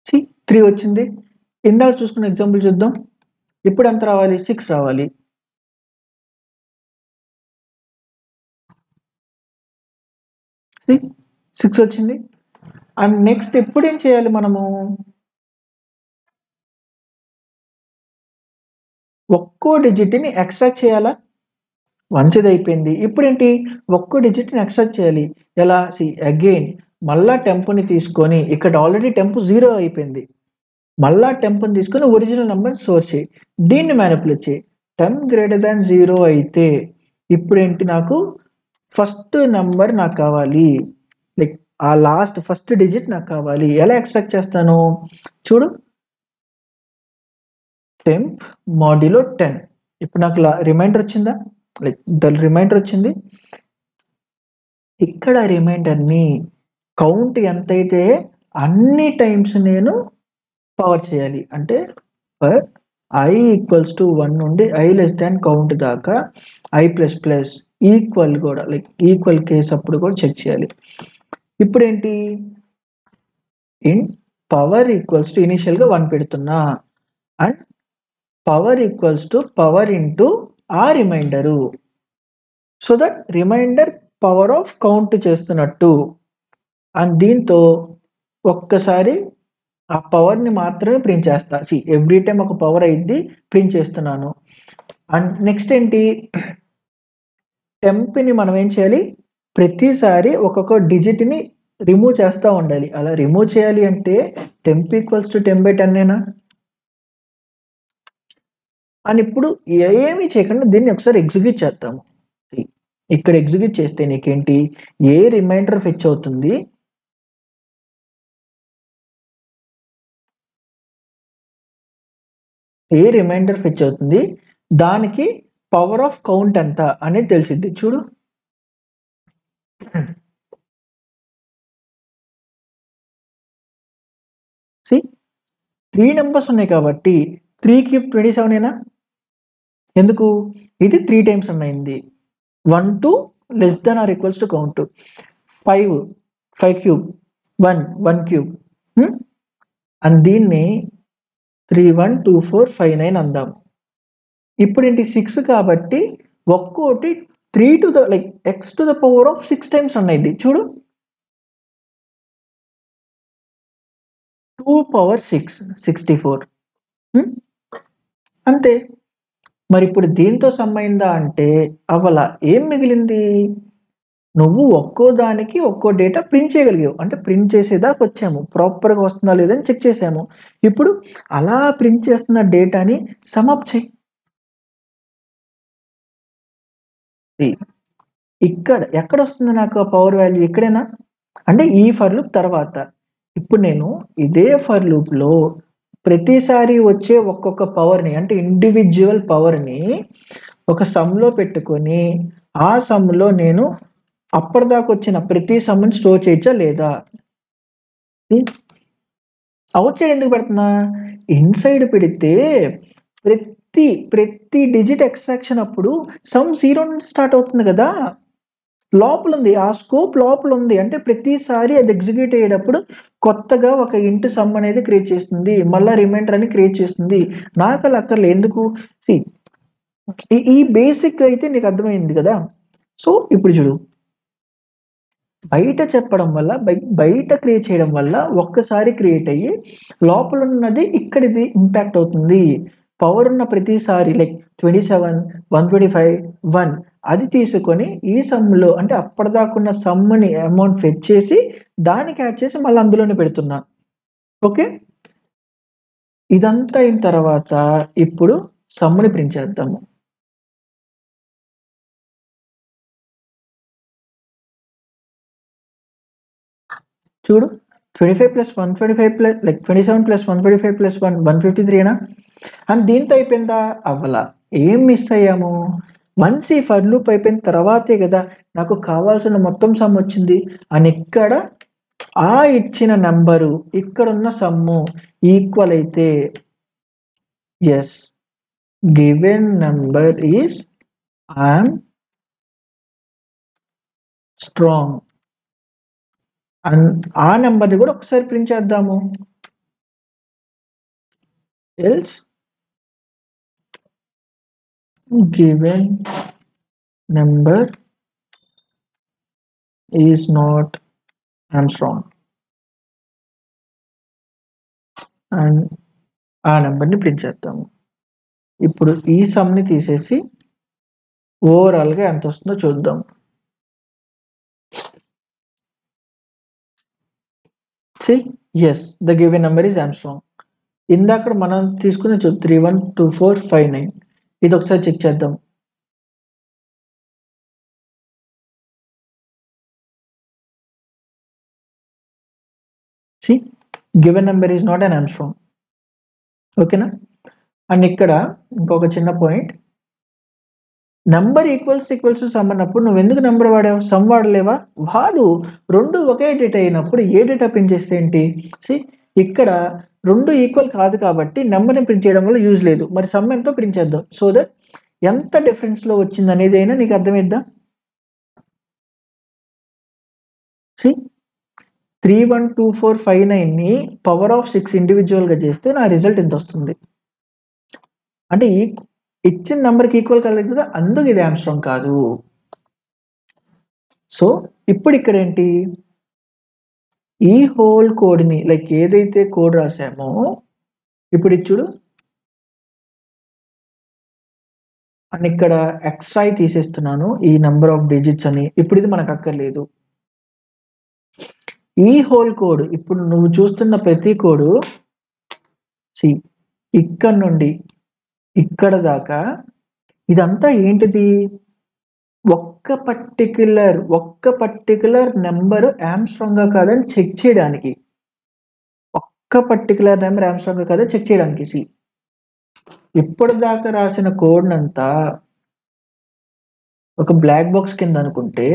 3 వచ్చింది. ఇందాక చూసుకున్న ఎగ్జాంపుల్ చూద్దాం. ఇప్పుడు ఎంత రావాలి, 6 రావాలి. సిక్స్ వచ్చింది. అండ్ నెక్స్ట్ ఎప్పుడు ఏం చేయాలి మనము, ఒక్కో డిజిట్ని ఎక్స్ట్రాక్ట్ చేయాలా? వన్స్ ఇది అయిపోయింది. ఇప్పుడు ఏంటి, ఒక్కో డిజిట్ని ఎక్స్ట్రాక్ట్ చేయాలి. ఎలా? అగైన్ మళ్ళా టెంప్ని తీసుకొని, ఇక్కడ ఆల్రెడీ టెంప్ 0 అయిపోయింది, మళ్ళా టెంప్ని తీసుకొని ఒరిజినల్ నెంబర్ సోర్స్ చేయి. దీన్ని మ్యానిపులేట్ చేయి. టెంప్ గ్రేటర్ దాన్ 0 అయితే ఇప్పుడు ఏంటి, నాకు ఫస్ట్ నెంబర్ నాకు కావాలి, లైక్ ఆ లాస్ట్ ఫస్ట్ డిజిట్ నాకు కావాలి. ఎలా ఎక్స్ట్రాక్ట్ చేస్తాను చూడు, టెంప్ మాడ్యులో 10. ఇప్పుడు నాకు రిమైండర్ వచ్చిందా, లైక్ ద రిమైండర్ వచ్చింది. ఇక్కడ రిమైండర్ని కౌంట్ ఎంతైతే అన్ని టైమ్స్ నేను పవర్ చేయాలి. అంటే ఫర్ i ఈక్వల్స్ టు 1 నుండి i లెస్ దాన్ కౌంట్ దాకా i ప్లస్ ప్లస్ ఈక్వల్ కూడా, లైక్ ఈక్వల్ కేస్ అప్పుడు కూడా చెక్ చేయాలి. ఇప్పుడు ఏంటి, ఇన్ పవర్ ఈక్వల్స్ టు ఇనిషియల్గా 1 పెడుతున్నా, and power equals to power into ఆ remainder, so that remainder power of count చేస్తున్నట్టు. అండ్ దీంతో ఒక్కసారి ఆ పవర్ని మాత్రమే ప్రింట్ చేస్తా. ఎవ్రీ టైం ఒక పవర్ అయింది ప్రింట్ చేస్తున్నాను. అండ్ నెక్స్ట్ ఏంటి, టెంప్ని మనం ఏం చేయాలి, ప్రతిసారి ఒక్కొక్క డిజిట్ని రిమూవ్ చేస్తూ ఉండాలి. అలా రిమూవ్ చేయాలి అంటే టెంప్ ఈక్వల్స్ టు 10/10 అని. ఇప్పుడు ఏమీ చేయకుండా దీన్ని ఒకసారి ఎగ్జిక్యూట్ చేద్దాము. ఇక్కడ ఎగ్జిక్యూట్ చేస్తే నీకేంటి, ఏ రిమైండర్ ఫెచ్ అవుతుంది, ఏ రిమైండర్ ఫెచ్ అవుతుంది, దానికి పవర్ ఆఫ్ కౌంట్ ఎంత అనేది తెలిసిద్ది. చూడు, సి 3 నెంబర్స్ ఉన్నాయి కాబట్టి 3 క్యూబ్ 27 ఎందుకు, ఇది 3 టైమ్స్ అయింది. 1 2 less than or equals to count. 5 cube 1 cube, and దీన్ని 3 1 2 4 5 9 అందాం. ఇప్పుడు ఏంటి, 6 కాబట్టి ఒక్కోటి 3 to the like x to the power of 6 times అయింది. చూడు, 2 పవర్ 6 64 అంతే. మరి ఇప్పుడు దీంతో సమ్ అయిందా అంటే అవ్వలా. ఏం మిగిలింది, నువ్వు ఒక్కో దానికి ఒక్కో డేటా ప్రింట్ చేయగలిగావు. అంటే ప్రింట్ చేసేదాకా వచ్చాము. ప్రాపర్‌గా వస్తుందా లేదా అని చెక్ చేసాము. ఇప్పుడు అలా ప్రింట్ చేస్తున్న డేటాని సమ్ అప్ చెయ్యి. ఇక్కడ ఎక్కడొస్తుంది నాకు ఆ పవర్ వాల్యూ? ఇక్కడేనా? అంటే ఈ ఫర్ లూప్ తర్వాత. ఇప్పుడు నేను ఇదే ఫర్ లూప్‌లో ప్రతిసారి వచ్చే ఒక్కొక్క పవర్‌ని అంటే ఇండివిడ్యువల్ పవర్‌ని ఒక సమ్‌లో పెట్టుకొని, ఆ సమ్‌లో నేను అప్పటిదాకా వచ్చిన ప్రతి సమ్‌ని స్టోర్ చేయొచ్చా లేదా? ఔట్ సైడ్ ఎందుకు పెడుతున్నా? ఇన్‌సైడ్ పెడితే ప్రతి డిజిట్ ఎక్స్ట్రాక్షన్ అప్పుడు సమ్ 0 నుంచి స్టార్ట్ అవుతుంది గదా! లోపలుంది. ఆ స్కోప్ లోపలుంది. అంటే ప్రతిసారి అది ఎగ్జిక్యూట్ అయ్యేటప్పుడు కొత్తగా ఒక ఇంట్ సమ్ అనేది క్రియేట్ చేస్తుంది. మళ్ళా రిమైండర్ అని క్రియేట్ చేస్తుంది. నాకలా అక్కర్లే. ఎందుకు? సీ ఈ బేసిక్ అయితే నీకు అర్థమైంది గదా! సో, ఇప్పుడు చూడు. బయట చెప్పడం వల్ల బయట క్రియేట్ చేయడం వల్ల ఒక్కసారి క్రియేట్ అయ్యి లోపలున్నది ఇక్కడిది ఇంపాక్ట్ అవుతుంది. పవర్ ఉన్న ప్రతిసారి లైక్ 27, 125, 1 అది తీసుకొని ఈ సమ్‌లో అంటే అప్పటిదాకున్న సమ్‌ని అమౌంట్ ఫెచ్ చేసి దానికి యాడ్ చేసి మళ్ళీ అందులోనే పెడుతున్నా. ఓకే. ఇదంతా అయిన తర్వాత ఇప్పుడు సమ్‌ని ప్రింట్ చేద్దాము. చూడు 25 + 125 లైక్ 27 + 125 + 1 153 అండ్ దీంతో అయిపోయిందా? అవ్వలా. ఏం మిస్ అయ్యాము? వన్స్ ఈ ఫర్ లూప్ అయిపోయిన తర్వాతే గదా నాకు కావాల్సిన మొత్తం సమ్ వచ్చింది. అండ్ ఇక్కడ ఆ ఇచ్చిన నంబరు ఇక్కడున్న సమ్ము ఈక్వల్ అయితే yes given number is I'm strong. And ఆ నంబర్‌ని గూడా ఒకసారి ప్రింట్ చేద్దాము. Else given number is not I'm strong. And ఆ నంబర్‌ని ప్రింట్ చేద్దాము. ఇప్పుడు ఈ సమ్‌ని తీసేసి ఓవరాల్‌గా ఎంతొస్తుందో చూద్దాం. See yes the given number is Armstrong. ఇందాక మనం తీసుకున్న 312459 ఇది ఒకసారి చెక్ చేద్దాం. See given number is not Armstrong. ఓకేనా? అండ్ ఇక్కడ ఇంకొక చిన్న పాయింట్. నంబర్ ఈక్వల్స్ సమ్ అన్నప్పుడు నువ్వెందుకు నంబర్ వాడావు? సమ్ వాడలేవా? వాడు. 2 ఒకే డేటా అయినప్పుడు ఏ డేటా ప్రింట్ చేస్తే ఏంటి? సీ ఇక్కడ 2 ఈక్వల్ కాదు కాబట్టి నంబర్‌ని ప్రింట్ చేయడం వల్ల యూజ్ లేదు. మరి సమ్ ఎంతో ప్రింట్ చేద్దాం. సో దట్ ఎంత డిఫరెన్స్‌లో వచ్చిందనేదైనా నీకు అర్థమైద్దా? సీ 312459ని పవర్ ఆఫ్ 6 ఇండివిడ్యువల్‌గా చేస్తే నా రిజల్ట్ ఇంతొస్తుంది. అంటే ఇచ్చిన నంబర్‌కి ఈక్వల్ కాలేదు కదా! అందుకు ఇది హామ్‌స్ట్రాంగ్ కాదు. సో, ఇప్పుడిక్కడేంటి? ఈ హోల్ కోడ్‌ని లైక్ ఏదైతే కోడ్ రాసామో ఇప్పుడు ఇది చూడు. అండ్ ఇక్కడ xi తీసేస్తున్నాను. ఈ నంబర్ ఆఫ్ డిజిట్స్ అని. ఇప్పుడు ఇది మనకు అక్కర్లేదు. ఈ హోల్ కోడ్ ఇప్పుడు నువ్వు చూస్తున్న ప్రతి కోడు సీ ఇక్కడ నుండి ఇక్కడ దాకా ఇదంతా ఏంటిది? ఒక్క పర్టిక్యులర్ నంబర్ హామ్‌స్ట్రాంగా కాదని చెక్ చేయడానికి. ఒక్క పర్టిక్యులర్ నంబర్ హామ్‌స్ట్రాంగా కాదా చెక్ చేయడానికి. సీ ఇప్పటిదాకా రాసిన కోడ్‌నంతా ఒక బ్లాక్ బాక్స్ కింద అనుకుంటే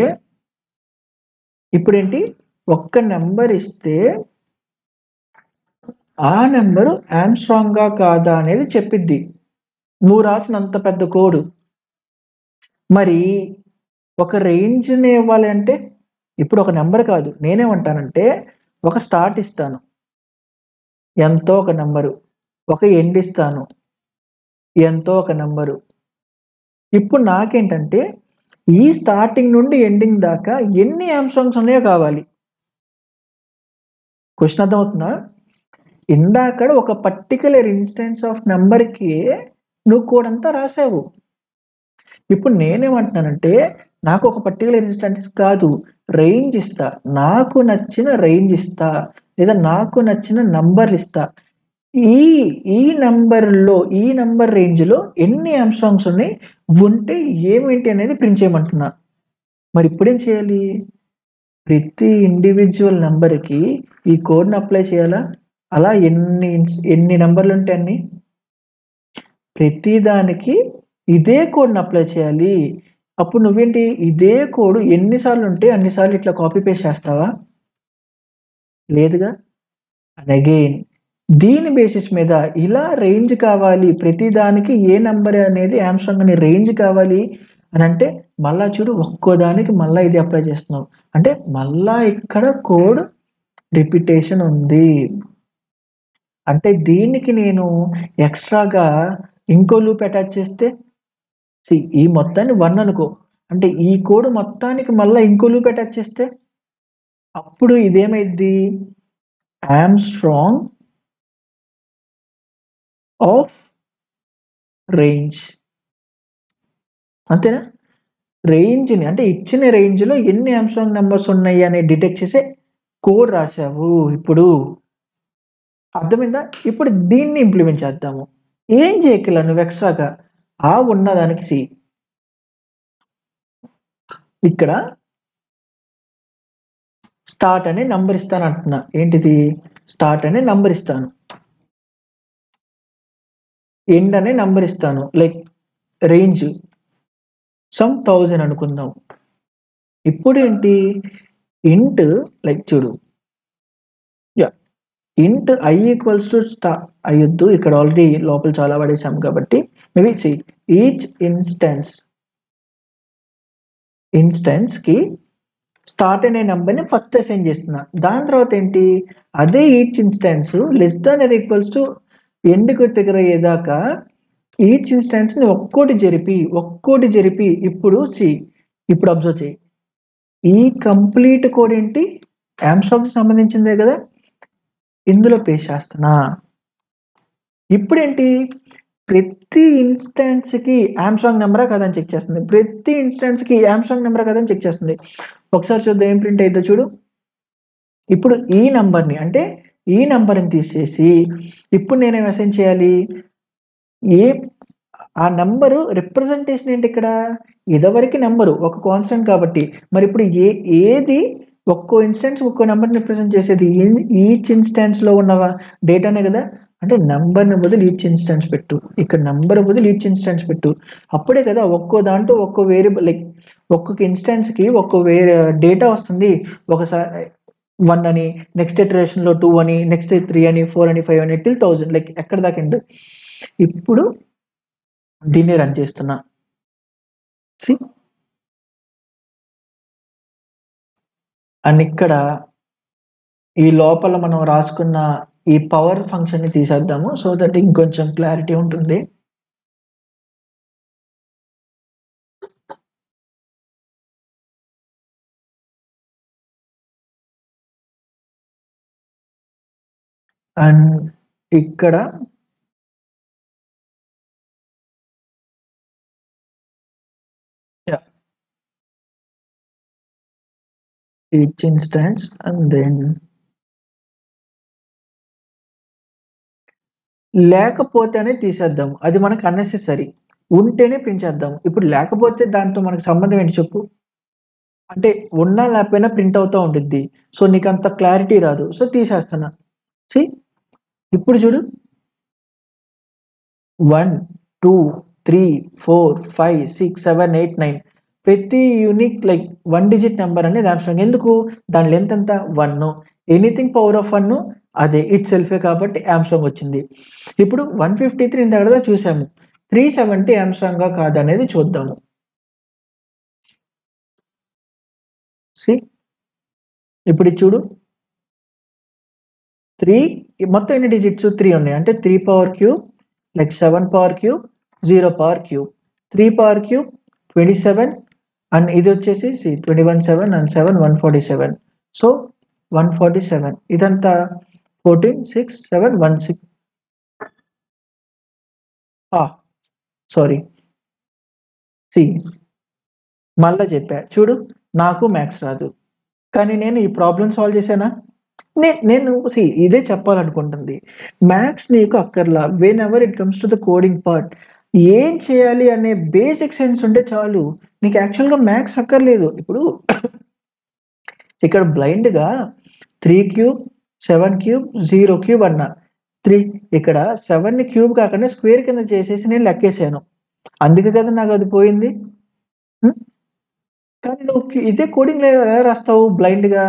ఇప్పుడేంటి? ఒక్క నంబర్ ఇస్తే ఆ నంబరు హామ్‌స్ట్రాంగా కాదా అనేది చెప్పిద్ది. నువ్వు రాసినంత పెద్ద కోడ్. మరి ఒక రేంజ్‌ని ఇవ్వాలి అంటే ఇప్పుడు ఒక నంబర్ కాదు. నేనేమంటానంటే ఒక స్టార్ట్ ఇస్తాను. ఎంతో ఒక నంబరు. ఒక ఎండ్ ఇస్తాను. ఎంతో ఒక నంబరు. ఇప్పుడు నాకేంటంటే ఈ స్టార్టింగ్ నుండి ఎండింగ్ దాకా ఎన్ని హామ్‌స్ట్రాంగ్స్ ఉన్నాయో కావాలి. క్వెషన్ అర్థమవుతుందా? ఇందాకడ ఒక పర్టిక్యులర్ ఇన్‌స్టెన్స్ ఆఫ్ నంబర్‌కి నువ్వు కోడ్ అంతా రాసావు. ఇప్పుడు నేనేమంటున్నానంటే నాకు ఒక పర్టికులర్ ఇన్స్టెన్స్ కాదు, రేంజ్ ఇస్తా, నాకు నచ్చిన రేంజ్ ఇస్తా, లేదా నాకు నచ్చిన నంబర్లు ఇస్తా. ఈ ఈ ఈ నంబర్ రేంజ్ లో ఎన్ని ఆమ్స్ట్రాంగ్స్ ఉన్నాయి, ఉంటే ఏమేంటి అనేది ప్రింట్ చేయమంటున్నా. మరి ఇప్పుడేం చేయాలి? ప్రతి ఇండివిజువల్ నంబర్కి ఈ కోడ్ని అప్లై చేయాలా? అలా ఎన్ని నంబర్లు ఉంటే అన్ని, ప్రతి దానికి ఇదే కోడ్ని అప్లై చేయాలి. అప్పుడు నువ్వేంటి, ఇదే కోడ్ ఎన్నిసార్లు ఉంటే అన్నిసార్లు ఇట్లా కాపీ పేస్ట్ చేస్తావా? లేదుగా. అండ్ అగైన్ దీని బేసిస్ మీద ఇలా రేంజ్ కావాలి, ప్రతి దానికి ఏ నంబర్ అనేది ఆమ్స్ట్రాంగ్ అనే రేంజ్ కావాలి అని అంటే, మళ్ళా చూడు ఒక్కో దానికి మళ్ళీ ఇది అప్లై చేస్తున్నావు అంటే మళ్ళా ఇక్కడ కోడ్ రిపిటేషన్ ఉంది. అంటే దీనికి నేను ఎక్స్ట్రాగా ఇంకో లూప్ అటాచ్ చేస్తే, ఈ మొత్తాన్ని 1 అనుకో, అంటే ఈ కోడ్ మొత్తానికి మళ్ళీ ఇంకో లూప్ అటాచ్ చేస్తే అప్పుడు ఇదేమైద్ది, ఆమ్స్ట్రాంగ్ ఆఫ్ రేంజ్. అంతేనా? రేంజ్ని అంటే ఇచ్చిన రేంజ్లో ఎన్ని ఆమ్స్ట్రాంగ్ నెంబర్స్ ఉన్నాయి అని డిటెక్ట్ చేసే కోడ్ రాసావు. ఇప్పుడు అర్థమైందా? ఇప్పుడు దీన్ని ఇంప్లిమెంట్ చేద్దాము. ఏం చేయగల నువ్వు ఎక్స్ట్రాగా ఆ ఉన్నదానికి ఇక్కడ స్టార్ట్ అనే నంబర్ ఇస్తాను అంటున్నా. ఏంటిది? స్టార్ట్ అనే నంబర్ ఇస్తాను, ఎండ్ అనే నంబర్ ఇస్తాను, లైక్ రేంజ్ సమ్ 1000 అనుకుందాం. ఇప్పుడు ఏంటి, ఇంట్ లైక్ చూడు, ఇంట్ ఐ ఈక్వల్స్ టు అయ్యొద్దు, ఇక్కడ ఆల్రెడీ లోపల చాలా పడేసాం కాబట్టి మేబీ ఈచ్ ఇన్స్టెన్స్ కి స్టార్ట్ అనే నెంబర్ని ఫస్ట్ అసైన్ చేస్తున్నా. దాని తర్వాత ఏంటి, అదే each instance less than or equals to ఎండ్కి దగ్గర అయ్యేదాకా ఈచ్ ఇన్స్టెన్స్ని ఒక్కోటి జరిపి ఇప్పుడు అబ్జర్వ్ చేయి, ఈ కంప్లీట్ కోడ్ ఏంటి, ఆమ్స్ట్రాంగ్కి సంబంధించిందే కదా, ఇందులో పేస్ట్ చేస్తున్నా. ఇప్పుడేంటి, ప్రతి ఇన్స్టెన్స్కి ఆమ్స్ట్రాంగ్ నెంబరా కదని చెక్ చేస్తుంది, ప్రతి ఇన్స్టెన్స్కి ఆమ్స్ట్రాంగ్ నెంబరా కదని చెక్ చేస్తుంది. ఒకసారి చూద్దాం ఏం ప్రింట్ అయిందో చూడు. ఇప్పుడు ఈ నంబర్ని అంటే ఈ నంబర్ని తీసేసి ఇప్పుడు నేనేం అసైన్ చేయాలి, ఆ నంబరు రిప్రజెంటేషన్ ఏంటి, ఇక్కడ ఇదివరకు నెంబరు ఒక కాన్స్టెంట్ కాబట్టి, మరి ఇప్పుడు ఏది ఒక్కో ఇన్స్టెన్స్ ఒక్కో నెంబర్ని రిప్రజెంట్ చేసేది, ఈచ్ ఇన్స్టెన్స్ లో ఉన్న డేటానే కదా. అంటే నంబర్ని బదులు ఈచ్ ఇన్స్టెన్స్ పెట్టు, ఇక్కడ నంబర్ బదులు ఈచ్ ఇన్స్టెన్స్ పెట్టు, అప్పుడే కదా ఒక్కో దాంట్లో ఒక్కో వేరియబుల్, లైక్ ఒక్కొక్క ఇన్స్టెన్స్ కి ఒక్కో డేటా వస్తుంది. ఒకసారి 1 అని, నెక్స్ట్ ఇటరేషన్ లో 2 అని, నెక్స్ట్ 3 అని, 4 అని, 5 అని, టిల్ 1000, లైక్ ఎక్కడ దాకా ఎండ్. ఇప్పుడు దీన్ని రన్ చేస్తున్నా. అండ్ ఇక్కడ ఈ లోపల మనం రాసుకున్న ఈ పవర్ ఫంక్షన్ ని తీసేద్దాము, సో దట్ ఇంకొంచెం క్లారిటీ ఉంటుంది. అండ్ ఇక్కడ each instance and then లేకపోతేనే తీసేద్దాం, అది మనకు అన్నెసెసరీ, ఉంటేనే ప్రింట్ చేద్దాం. ఇప్పుడు లేకపోతే దాంతో మనకు సంబంధం ఏంటి చెప్పు, అంటే ఉన్నా లేకపోయినా ప్రింట్ అవుతూ ఉంటుంది. సో నీకు అంత క్లారిటీ రాదు, సో తీసేస్తున్నా. ఇప్పుడు చూడు 1 2 3 4 5 6 7 8 9 ప్రతి యూనిక్ లైక్ 1 డిజిట్ నెంబర్ అనేది ఆమ్స్ట్రాంగ్. ఎందుకు, దాని లెంత్ ఎంత 1, ఎనీథింగ్ పవర్ ఆఫ్ 1 అదే ఇట్ సెల్ఫే కాబట్టి ఆమ్స్ట్రాంగ్ వచ్చింది. ఇప్పుడు 153 ఇంత చూసాము, 370 ఆమ్స్ట్రాంగా కాదనేది చూద్దాము. ఇప్పుడు చూడు 3 మొత్తం ఎన్ని డిజిట్స్ 3 ఉన్నాయి, అంటే 3 power cube, like 7 power cube, 0 power cube, 3 power cube, 27, and ఇది వచ్చేసి 21 7 and 7 147. సో 147 ఇదంతా 14 6 7 1 6. సారీ, మళ్ళా చెప్పా చూడు నాకు మ్యాథ్స్ రాదు, కానీ నేను ఈ ప్రాబ్లం సాల్వ్ చేశానా? నేను ఇదే చెప్పాలనుకుంటుంది. మ్యాథ్స్ నీకు అక్కర్లా when ever it comes to the coding part. ఏం చేయాలి అనే బేసిక్ సెన్స్ ఉంటే చాలు, నీకు యాక్చువల్గా మ్యాథ్స్ అక్కర్లేదు. ఇప్పుడు ఇక్కడ బ్లైండ్గా 3 క్యూబ్ 7 క్యూబ్ 0 క్యూబ్ అన్నా, 3 ఇక్కడ 7ని క్యూబ్ కాకుండా స్క్వేర్ కింద చేసేసి నేను లెక్కేసాను, అందుకే కదా నాకు అది పోయింది. కానీ నువ్వు ఇదే కోడింగ్‌లో ఎలా రాస్తావు బ్లైండ్‌గా?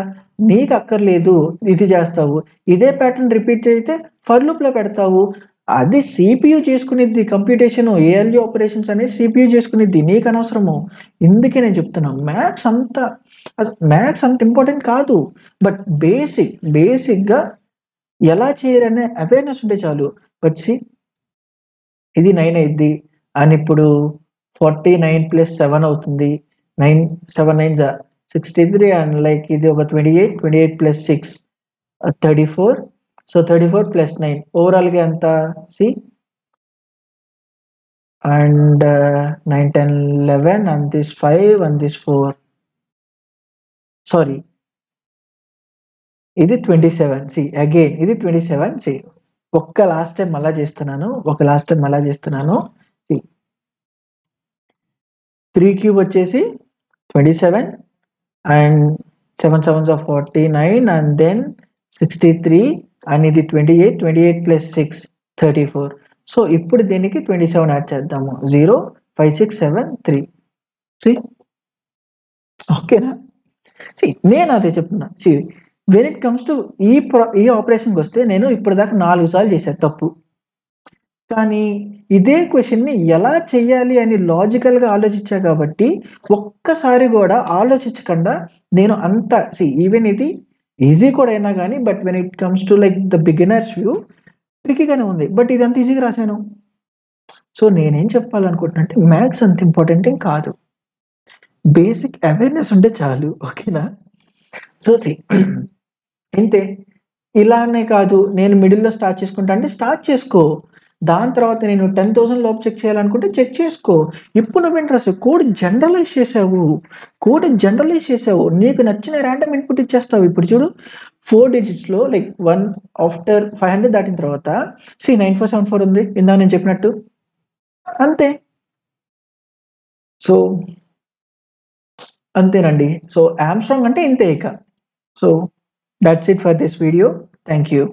నీకు అక్కర్లేదు ఇది చేస్తావు. ఇదే ప్యాటర్న్ రిపీట్ అయితే ఫర్ లూప్‌లో పెడతావు. అది సీపీయూ చేసుకునిద్ది కంప్యూటేషన్, ఏఎల్యూ ఆపరేషన్స్ అనేది సీపీయూ చేసుకునిద్ది, నీకు అనవసరము. ఇందుకే నేను చెప్తున్నా మ్యాథ్స్ అంత ఇంపార్టెంట్ కాదు. బట్ బేసిక్‌గా ఎలా చేయాలనే అవేర్‌నెస్ ఉంటే చాలు. బట్ ఇది 9 అయిద్ది అని ఇప్పుడు 49 ప్లస్ 7 అవుతుంది. 7 9 63 అండ్ లైక్ ఇది ఒక 28 ప్లస్ 6 34. సో 34 ప్లస్ 9 ఓవరాల్‌గా ఎంత? And 9 10 11 and this 5 and this 4. Sorry, ఇది 27. అగైన్ ఇది 27. ఒక్క లాస్ట్ టైం మళ్ళా చేస్తున్నాను. 3 క్యూబ్ వచ్చేసి 27 and 7 7s are 49 and then 63 and ఇది 28 ప్లస్ 6 34. సో ఇప్పుడు దీనికి 27 యాడ్ చేద్దాము. 0 5 6 7 3. ఓకేనా? నేను అదే చెప్తున్నా. వెన్ ఇట్ కమ్స్ టు ఈ ఆపరేషన్కి వస్తే నేను ఇప్పటిదాకా 4 సార్లు చేశాను తప్పు, కానీ ఇదే క్వశ్చన్ని ఎలా చెయ్యాలి అని లాజికల్‌గా ఆలోచించా కాబట్టి ఒక్కసారి కూడా ఆలోచించకుండా నేను అంత ఈవెన్ ఇది ఈజీ కూడా అయినా కానీ, but when it comes to like the beginners view ట్రిక్కీగానే ఉంది. బట్ ఇది అంత ఈజీగా రాశాను. సో నేనేం చెప్పాలనుకుంటున్నా అంటే మ్యాథ్స్ అంత ఇంపార్టెంట్ ఏం కాదు. బేసిక్ అవేర్‌నెస్ ఉంటే చాలు. ఓకేనా? సో ఇంతే. ఇలానే కాదు నేను మిడిల్‌లో స్టార్ట్ చేసుకుంటా అంటే స్టార్ట్ చేసుకో. దాని తర్వాత నేను 10,000 లోపు చెక్ చేయాలనుకుంటే చెక్ చేసుకో. ఇప్పుడు నువ్వేంటి రాసావు? కోడ్ జనరలైజ్ చేసావు. నీకు నచ్చిన రాండమ్ ఇన్పుట్ ఇచ్చేస్తావు. ఇప్పుడు చూడు 4 డిజిట్స్‌లో లైక్ 1 ఆఫ్టర్ 500 దాటిన తర్వాత 9474 ఉంది ఇందాక నేను చెప్పినట్టు. అంతే. సో అంతేనండి. సో ఆర్మ్‌స్ట్రాంగ్ అంటే ఇంతే ఇక. So that's it for this video. Thank you.